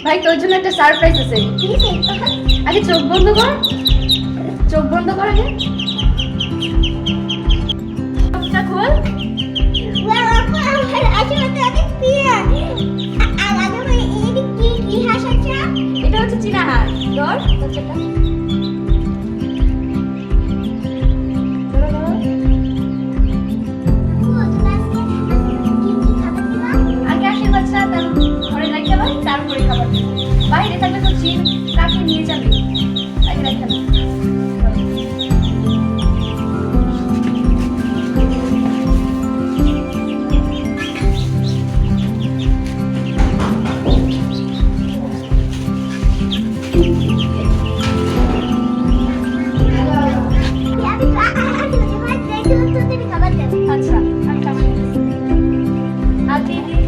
ভাই তোর জন্য একটা সারপ্রাইজ আছে। আগে চোখ বন্ধ কর, চোখ বন্ধ কর আগে। চোখটা খোল। এটা হচ্ছে চীনা হাঁস। ধর বাচ্চাটা। আগে আসির বাচ্চা তার ঘরে রাখতে হয়, তারপরে খাবার দেবে। বাইরে থাকলে তো চিন কাকে নিয়ে যাবে, আগে রাখতে হবে। আচ্ছা আমি খাবার দিতেছি। আর দিয়ে দিয়ে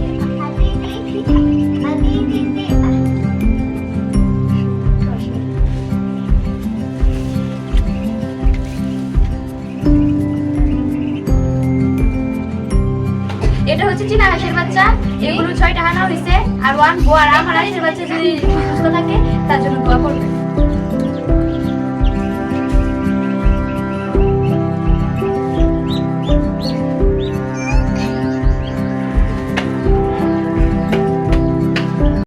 এটা হচ্ছে চীনা হাঁসের বাচ্চা। এগুলো 6টা হানা হয়েছে। আর ওয়ান গো আর আমার হাঁসের বাচ্চা যদি সুস্থ থাকে তার জন্য দোয়া করবেন।